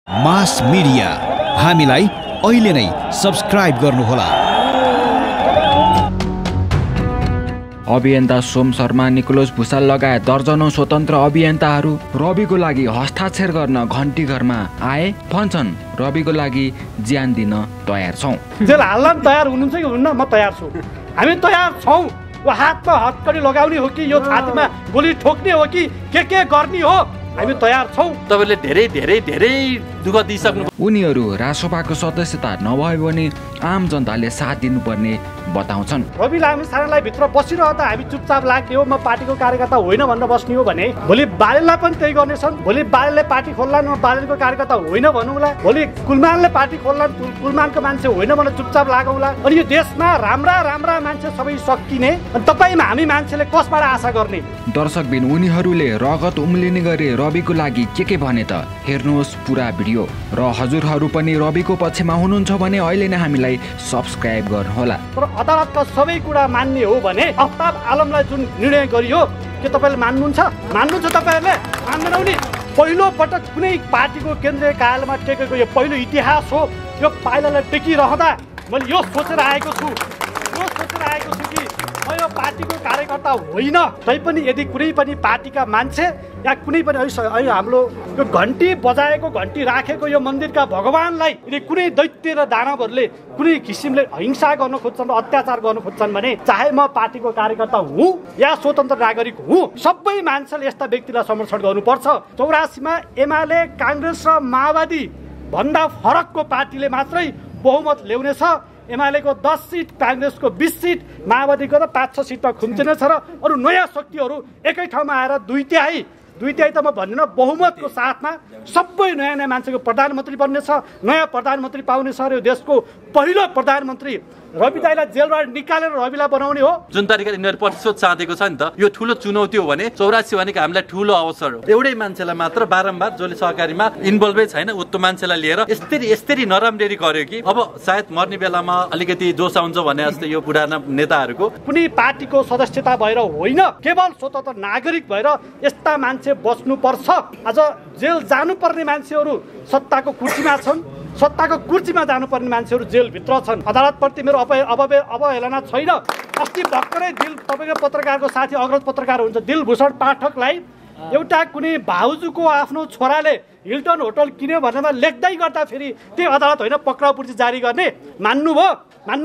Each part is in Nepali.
मास मिडिया, हामीलाई अहिले नै सब्स्क्राइब गर्नुहोला। अभियन्ता सोम शर्मा, निकोलस भुसाल लगायत दर्जनौं स्वतन्त्र अभियन्ताहरू रविको लागि हस्ताक्षर गर्न घन्टी घरमा आए। भन्छन् रविको लागि ज्यान दिन तयार छौं। जेल हाल्न तयार हुनुहुन्छ कि हुन्न? म तयार छु। हामी तयार छौं। वो हातमा हतकडी लगाउने हो कि यो छातीमा गोली ठोक्ने हो कि के गर्ने हो, हामी तयार छौं। तपाईले धेरै धेरै धेरै दुःख दिइसक्नु। उनीहरू रासोपाको सदस्यता नभए पनि आम जनताले साथ दिनुपर्ने बताउँछन्। रवि लामिछानेलाई भित्र बसिरहँदा हामी चुपचाप लाग्ने हो, म पार्टीको कार्यकर्ता होइन भनेर बस्ने हो भने भोलि बालेललाई पनि त्यही गर्नेछन्। भोलि बालेलले पार्टी खोल्लान्, म बालेलको कार्यकर्ता होइन भनौँला। भोलि कुलमानले पार्टी खोल्लान्, कुलमानको मान्छे होइन भनेर चुपचाप लागौँला। अनि यो देशमा राम्रा राम्रा मान्छे सबै सकिने, अनि तपाईमा हामी मान्छेले कसबाट आशा गर्ने? दर्शकबिन उनीहरूले रगत उम्लिने गरे रविको लागि के भने त हेर्नुहोस् पुरा भिडियो। र हजुरहरू पनि रविको पक्षमा हुनुहुन्छ भने अहिले नै हामीलाई सब्स्क्राइब गर्नुहोला। तर अदालतका सबै कुरा मान्ने हो भने अफ्ताब आलमलाई जुन निर्णय गरियो के तपाईले मान्नुहुन्छ? मान्नुहुन्छ तपाईहरुले? मान्दैनौ नि। पहिलो पटक कुनै पार्टीको केन्द्रीय कार्यालयमा टेकेको यो पहिलो इतिहास हो। यो पाइलालाई टेकिरहँदा मैले यो सोचेर आएको छु कि म यो पार्टीको कार्यकर्ता होइन। तैपनि यदि कुनै पनि पार्टीका मान्छे या कुनै पनि अहिले हाम्रो यो घन्टी बजाएको, घन्टी राखेको यो मन्दिरका भगवानलाई यदि कुनै दैत्य र दानवहरूले कुनै किसिमले हिंसा गर्न खोज्छन् र अत्याचार गर्न खोज्छन् भने चाहे म पार्टीको कार्यकर्ता हुँ या स्वतन्त्र नागरिक हुँ, सबै मान्छेले यस्ता व्यक्तिलाई समर्थन गर्नुपर्छ। 84 मा एमाले, काङ्ग्रेस र माओवादी भन्दा फरकको पार्टीले मात्रै बहुमत ल्याउनेछ। एमालेको 10 सिट, काङ्ग्रेसको 20 सिट, माओवादीको त 5-6 सिटमा खुम्चिने छ र अरू नयाँ शक्तिहरू एकै ठाउँमा आएर दुई तिहाई त म भन्दिनँ, बहुमतको साथमा सबै नयाँ नयाँ मान्छेको प्रधानमन्त्री बन्नेछ, नयाँ प्रधानमन्त्री पाउनेछ र यो देशको पहिलो प्रधानमन्त्री रवि दाइलाई जेलबाट निकालेर रविलाई बनाउने हो। जुन तरिकाले यिनीहरू प्रतिशोध चाहेको छ नि त, यो ठुलो चुनौती हो भने 84 भनेको हामीलाई ठुलो अवसर हो। एउटै मान्छेलाई मात्र बारम्बार जसले सहकारीमा इन्भल्भै छैन उक्त मान्छेलाई लिएर यस्तरी नराम्ररी गर्यो कि अब सायद मर्ने बेलामा अलिकति जोस आउँछ भने जस्तै यो पुराना नेताहरूको। कुनै पार्टीको सदस्यता भएर होइन, केवल स्वतन्त्र नागरिक भएर यस्ता मान्छे बस्नुपर्छ। आज जेल जानुपर्ने मान्छेहरू सत्ताको कुर्सीमा छन्, सत्ताको कुर्सीमा जानुपर्ने मान्छेहरू जेलभित्र छन्। अदालतप्रति मेरो अवहेलना छैन। अस्ति भर्खरै तपाईँको पत्रकारको साथी अग्रज पत्रकार हुन्छ दिलभूषण पाठकलाई एउटा कुनै भाउजूको आफ्नो छोराले हिल्टन होटल किन्यो भनेर लेख्दै गर्दा फेरि त्यही अदालत होइन पक्राउ पुर्जी जारी गर्ने मान्नु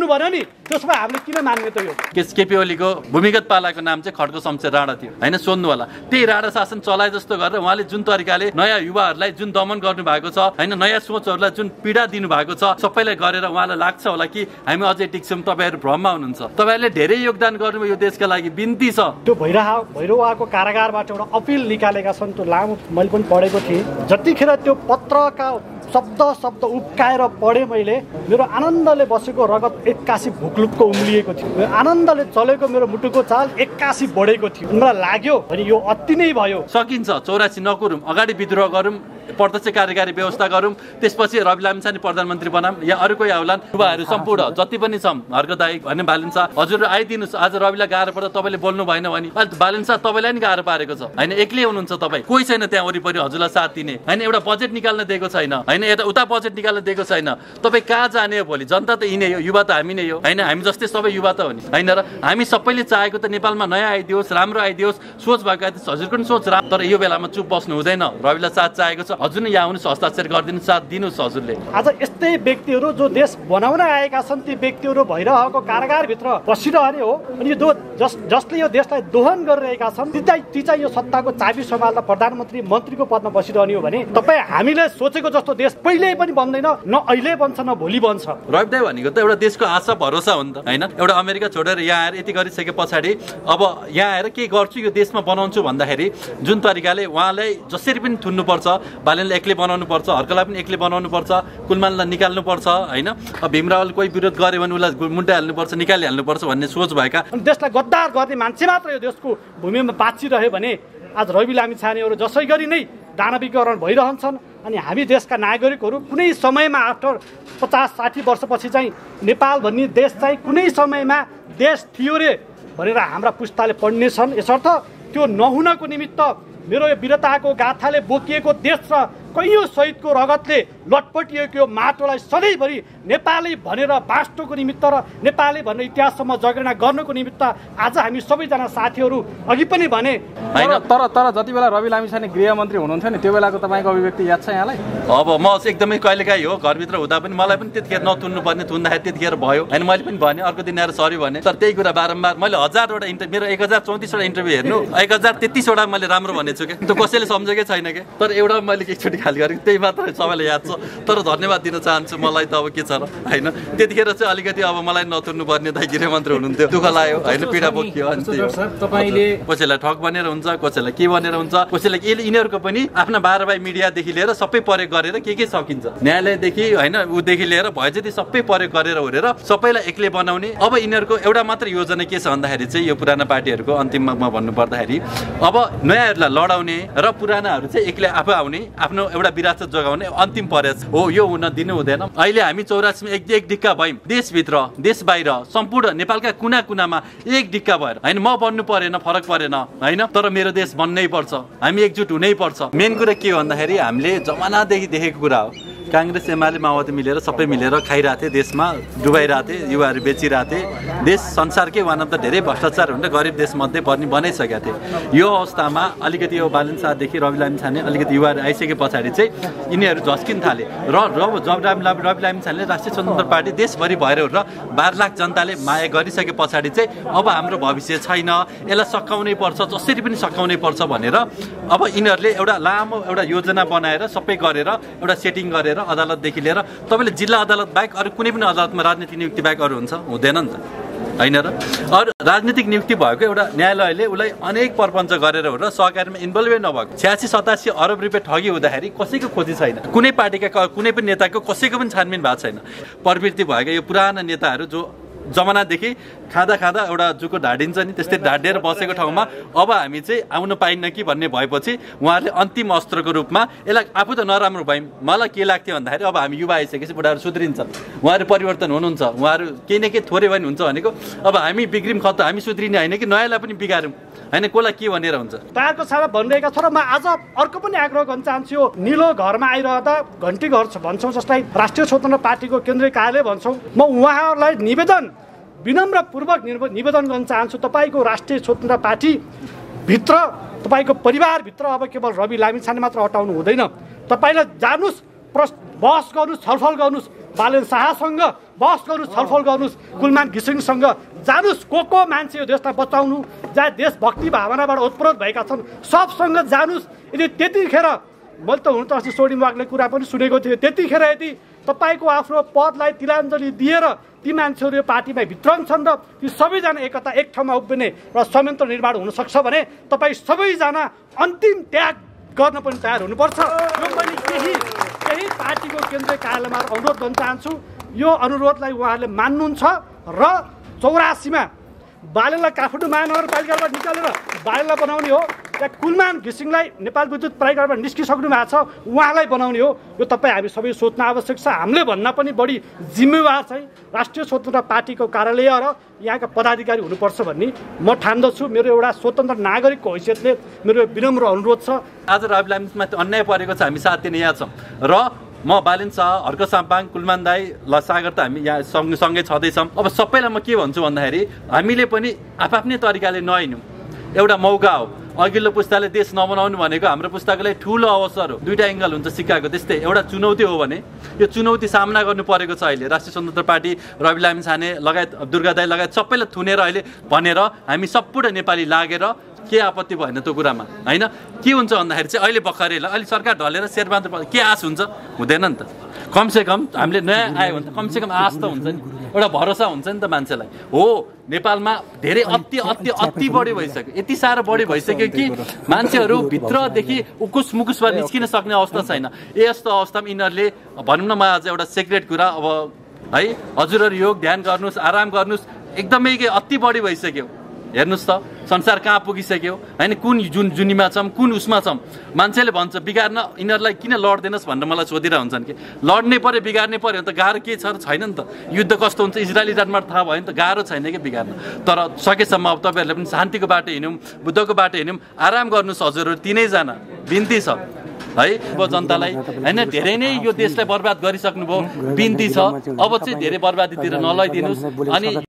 भएन नि। त्यसो भए हामीले किन मान्ने त? यो केपी ओलीको भूमिगत पालाको नाम चाहिँ खड्ग शमशेर राणा थियो होइन, सोध्नु होला। त्यही राणा शासन चलाए जस्तो गरेर उहाँले जुन तरिकाले नयाँ युवाहरूलाई जुन दमन गर्नु भएको छ होइन, नयाँ सोचहरूलाई जुन पीडा दिनु भएको छ, सबैलाई गरेर उहाँलाई लाग्छ होला कि हामी अझै टिक्छौँ। तपाईँहरू भ्रममा हुनुहुन्छ। तपाईँहरूले धेरै योगदान गर्नुभयो यो देशका लागि, बिन्ती छ। त्यो भैरवाको कारागारबाट एउटा अपिल निकालेका छन्, त्यो लामो मैले पनि पढेको थिएँ। जतिखेर त्यो पत्रका शब्द उब्काएर पढेँ मैले, मेरो आनन्दले बसेको रगत एक्कासी भुकलुक्क उम्लिएको थियो। आनन्दले चलेको मेरो मुटुको चाल एक्कासी बढेको थियो। मलाई लाग्यो भने यो अति नै भयो। सकिन्छ 84 नकुरौँ, अगाडि विद्रोह गरौँ, प्रत्यक्ष कार्यकारी व्यवस्था गरौँ, त्यसपछि रवि लामिछाने प्रधानमन्त्री बनाऊँ या अरू कोही आउलान्। युवाहरू सम्पूर्ण जति पनि छौँ हर्कदायी भन्ने बालेन शाह हजुर आइदिनुहोस्। आज रविलाई गाह्रो पर्दा तपाईँले बोल्नु भएन भने बालेन शाह तपाईँलाई नि गाह्रो पारेको छ होइन, एक्लै हुनुहुन्छ तपाईँ, कोही छैन त्यहाँ वरिपरि हजुरलाई साथ दिने होइन। एउटा बजेट निकाल्न दिएको छैन होइन, यता उता बजेट निकाल्न दिएको छैन। तपाईँ कहाँ जाने हो भोलि? जनता त यिनै हो, युवा त हामी नै हो होइन, हामी जस्तै सबै युवा त हो नि होइन। र हामी सबैले चाहेको त नेपालमा नयाँ आइदियोस्, राम्रो आइदियोस्, सोच भएको आइदियोस्। हजुरको पनि सोच राम्रो, तर यो बेलामा चुप बस्नु हुँदैन। रविलाई साथ चाहेको छ, हजुर नै यहाँ आउनुहोस्, हस्ताक्षर गरिदिनु, साथ दिनुहोस् हजुरले। आज यस्तै व्यक्तिहरू जो देश बनाउन आएका छन्, ती व्यक्तिहरू भइरहेको कारागारभित्र बसिरहने हो। अनि यो जसले यो देशलाई दोहन गरिरहेका छन् ती चाहिँ यो सत्ताको चाबी सम्हाल्दा प्रधानमन्त्री मन्त्रीको पदमा बसिरहने हो भने तपाईँ हामीले सोचेको जस्तो देश पहिले पनि बन्दैन, न अहिले बन्छ न भोलि बन्छ। रवि दाइ भनेको त एउटा देशको आशा भरोसा हो नि त होइन। एउटा अमेरिका छोडेर यहाँ आएर यति गरिसके पछाडि अब यहाँ आएर के गर्छु यो देशमा बनाउँछु भन्दाखेरि जुन तरिकाले उहाँलाई जसरी पनि थुन्नुपर्छ, बालेनले एक्लै बनाउनु पर्छ, हर्कलाई पनि एक्लै बनाउनु पर्छ, कुलमानलाई निकाल्नु पर्छ होइन। अब भीमरावले कोही विरोध गर्यो भने उसलाई मुन्टाइहाल्नुपर्छ, निकालिहाल्नुपर्छ भन्ने सोच भएका। देशलाई गद्दार गर्ने मान्छे मात्र यो देशको भूमिमा बाँचिरह्यो भने आज रवि लामिछानेहरू जसै गरी नै दानवीकरण भइरहन्छन्। अनि हामी देशका नागरिकहरू कुनै समयमा आफ्टर 50-60 वर्षपछि चाहिँ नेपाल भन्ने देश चाहिँ कुनै समयमा देश थियो रे भनेर हाम्रा पुस्ताले पढ्नेछन्। यसर्थ त्यो नहुनको निमित्त मेरो यो वीरताको गाथाले बोकिएको देश र कैयौँ शहीदको रगतले लटपटिएको यो माटोलाई सधैँभरि नेपाली भनेर बाँच्नुको निमित्त र नेपाली भनेर इतिहाससम्म जगेर्ना गर्नुको निमित्त आज हामी सबैजना साथीहरू अघि पनि भने होइन तर जति बेला रवि लामिछाने गृहमन्त्री हुनुहुन्थ्यो नि त्यो बेलाको तपाईँको अभिव्यक्ति याद छ यहाँलाई? अब म एकदमै कहिलेकाहीँ हो घरभित्र हुँदा पनि मलाई पनि त्यतिखेर नतुन्नुपर्ने थुन्दाखेरि त्यतिखेर भयो होइन मैले पनि भने अर्को दिन आएर सरी भने तर त्यही कुरा बारम्बार मैले 1000वटा मेरो 1034वटा इन्टरभ्यू हेर्नु 1033वटा मैले राम्रो भनेको छु क्या त्यो कसैले सम्झेकै छैन क्या तर एउटा मैले एकचोटि खाली गरेको त्यही मात्र सबैलाई याद छ तर धन्यवाद दिन चाहन्छु मलाई त अब के छ र होइन त्यतिखेर चाहिँ अलिकति अब मलाई नतुर्नु पर्ने दाइ गृहमन्त्री हुनुहुन्थ्यो दुःख लाग्यो होइन पीडा बोकियो अनि तपाईँले कसैलाई ठग बनेर हुन्छ कसैलाई के बनेर हुन्छ कसैलाई यिनीहरूको पनि आफ्ना 12 भाइ मिडियादेखि लिएर सबै प्रयोग गरेर के सकिन्छ न्यायालयदेखि होइन उदेखि लिएर भए जति सबै प्रयोग गरेर ओरेर सबैलाई एक्लै बनाउने अब यिनीहरूको एउटा मात्र योजना के छ भन्दाखेरि चाहिँ यो पुराना पार्टीहरूको अन्तिममा भन्नु पर्दाखेरि अब नयाँहरूलाई लडाउने र पुरानाहरू चाहिँ एक्लै आफू आउने आफ्नो एउटा विरासत जोगाउने अन्तिम प्रयास हो यो हुन दिनु हुँदैन अहिले हामी 84 मा एक डिक्का भयौँ देशभित्र देश बाहिर सम्पूर्ण नेपालका कुना कुनामा एक डिक्का भएर होइन म बन्नु परेन फरक परेन होइन तर मेरो देश बन्नै पर्छ हामी एकजुट हुनै पर्छ मेन कुरा के हो भन्दाखेरि हामीले जमानादेखि देखेको कुरा हो कांग्रेस एमाले माओवादी मिलेर सबै मिलेर खाइरहेथे देशमा डुबाइरहेथे युवाहरू बेचिरहेथे देश संसारकै वान अफ द धेरै भ्रष्टाचार हुने गरिब देश मध्ये बनाइसकेका थिए यो अवस्थामा अलिकति यो बालन शाहदेखि रवि लामिछाने अलिकति युवाहरू आइसके पछाडि चाहिँ यिनीहरू झस्किन थाले र रवि लामिछानेले राष्ट्रिय स्वतन्त्र पार्टी देशभरि भएर र 12 लाख जनताले माया गरिसके पछाडि चाहिँ अब हाम्रो भविष्य छैन यसलाई सकाउनै पर्छ जसरी पनि सकाउनै पर्छ भनेर अब यिनीहरूले एउटा लामो एउटा योजना बनाएर सबै गरेर एउटा सेटिङ गरेर अदालतदेखि लिएर तपाईले जिल्ला अदालत बाहेक अरू कुनै पनि अदालतमा राजनीतिक नियुक्ति बाहेक अरू हुन्छ हुँदैन नि त हैन र अरू राजनीतिक नियुक्ति भएको एउटा न्यायालयले उलाई अनेक प्रपञ्च गरेर हो र सहकारीमा इन्भल्भै नभएको 86-87 अरब रुपैयाँ ठगी हुँदाखेरि कसैको खोजी छैन कुनै पार्टीका कुनै पनि नेताको कसैको पनि छानबिन भएको छैन प्रवृत्ति भएका यो पुराना नेताहरू जो जमानादेखि खाँदा एउटा जुको ढाडिन्छ नि त्यस्तै ढाडेर बसेको ठाउँमा अब हामी चाहिँ आउन पाइन्न कि भन्ने भएपछि उहाँहरूले अन्तिम अस्त्रको रूपमा यसलाई आफू त नराम्रो भयौँ मलाई के लाग्थ्यो भन्दाखेरि अब हामी युवा आइसकेपछि बुढाहरू सुध्रिन्छन् उहाँहरू परिवर्तन हुनुहुन्छ उहाँहरू केही न केही थोरै भए हुन्छ भनेको अब हामी बिग्रिम खत हामी सुध्रिने होइन कि नयाँलाई पनि बिगारौँ हैन कोलाई के भनेर हुन्छ टायरको छाडा भनिरहेका छ र म आज अर्को पनि आग्रह गर्न चाहन्छु निलो घरमा आइरहँदा घन्टी घर भन्छौँ जसलाई राष्ट्रिय स्वतन्त्र पार्टीको केन्द्रीय कार्यालय भन्छौँ म उहाँहरूलाई विनम्रपूर्वक निवेदन गर्न चाहन्छु तपाईको राष्ट्रिय स्वतन्त्र पार्टी भित्र तपाईको परिवारभित्र अब केवल रवि लामिछाने मात्र हटाउनु हुँदैन तपाईलाई जानुस् बहस गर्नुस् छलफल गर्नुस् बालन शाहसँग बहस गर्नुस् छलफल गर्नुस् कुलमान घिसिङसँग जानुस् को मान्छे यो देशलाई बचाउनु जहाँ देशभक्ति भावनाबाट ओतप्रोत भएका छन् सबसँग जानुस् यदि त्यतिखेर मैले त हुन त अस्ति सोडिम वागले कुरा पनि सुनेको थिएँ त्यतिखेर यदि तपाईको आफ्नो पदलाई तिलाञ्जली दिएर ती मान्छेहरू यो पार्टीमा भित्रन्छन् र ती सबैजना एकता एक ठाउँमा उभिने र संयन्त्र निर्माण हुन सक्छ भने तपाईँ सबैजना अन्तिम त्याग गर्न पनि तयार हुनुपर्छ यो पनि केही पार्टीको केन्द्रीय कार्यालयमा अनुरोध गर्न चाहन्छु यो अनुरोधलाई उहाँहरूले मान्नुहुन्छ र 84 मा बालेलाई काठमाडौँ महानगरपालिकाबाट निकालेर बालेलाई बनाउने हो या कुलमान घिसिङलाई नेपाल विद्युत प्राधिकरणबाट निस्किसक्नु भएको छ उहाँलाई बनाउने हो यो तपाईँ हामी सबै सोच्न आवश्यक छ हामीले भन्दा पनि बढी जिम्मेवार चाहिँ राष्ट्रिय स्वतन्त्र पार्टीको कार्यालय र यहाँका पदाधिकारी हुनुपर्छ भन्ने म ठान्दछु मेरो एउटा स्वतन्त्र नागरिकको हैसियतले मेरो विनम्र अनुरोध छ आज रवि लामिछानेमाथि अन्याय परेको छ हामी साथ दिने यहाँ छौँ र म बालिन शाह हर्क साम्पाङ कुलमान दाई ल सागर त हामी यहाँ सँगै छँदैछौँ अब सबैलाई म के भन्छु भन्दाखेरि हामीले पनि आफ्नै तरिकाले नहिँड्यौँ एउटा मौका हो अघिल्लो पुस्ताले देश नबनाउनु भनेको हाम्रो पुस्ताको लागि ठुलो अवसर हो दुईटा एङ्गल हुन्छ सिक्काको त्यस्तै एउटा चुनौती हो भने यो चुनौती सामना गर्नु परेको छ अहिले राष्ट्रिय स्वतन्त्र पार्टी रवि लामिछाने लगायत दुर्गा दाई लगायत सबैलाई थुनेर अहिले भनेर हामी सम्पूर्ण नेपाली लागेर के आपत्ति भएन त्यो कुरामा हैन के हुन्छ भन्दाखेरि चाहिँ अहिले भर्खरै अहिले सरकार ढलेर शेरबहादुर के आश हुन्छ हुँदैन नि त कमसेकम हामीले नयाँ आयो भने त कमसेकम आश त हुन्छ नि एउटा भरोसा हुन्छ नि त मान्छेलाई हो नेपालमा धेरै अति बढी भइसक्यो यति साह्रो बढी भइसक्यो कि मान्छेहरू भित्रदेखि उकुस मुकुसबाट निस्किन सक्ने अवस्था छैन यस्तो अवस्थामा यिनीहरूले भनौँ न म आज एउटा सिक्रेट कुरा अब है हजुरहरू योग ध्यान गर्नुहोस् आराम गर्नुहोस् एकदमै अति बढी भइसक्यो हेर्नुहोस् त संसार कहाँ पुगिसक्यो हैन कुन जुनीमा छौँ कुन उसमा छौँ मान्छेले भन्छ बिगार्न यिनीहरूलाई किन लड्दैनस् भनेर मलाई सोधिरहेको हुन्छन् कि लड्नै पर्यो बिगार्नै पर्यो भने त गाह्रो के छ छैन नि त युद्ध कस्तो हुन्छ इजरायल इरानबाट थाहा भयो नि त गाह्रो छैन कि बिगार्न तर सकेसम्म अब तपाईँहरूले पनि शान्तिको बाटो हिँड्यौँ बुद्धको बाटो हिँड्यौँ आराम गर्नुहोस् हजुरहरू 3जना बिन्ती छ है अब जनतालाई हैन धेरै नै यो देशलाई बर्बाद गरिसक्नुभयो बिन्ती छ अब चाहिँ धेरै बर्बादीतिर नलैदिनुस् अनि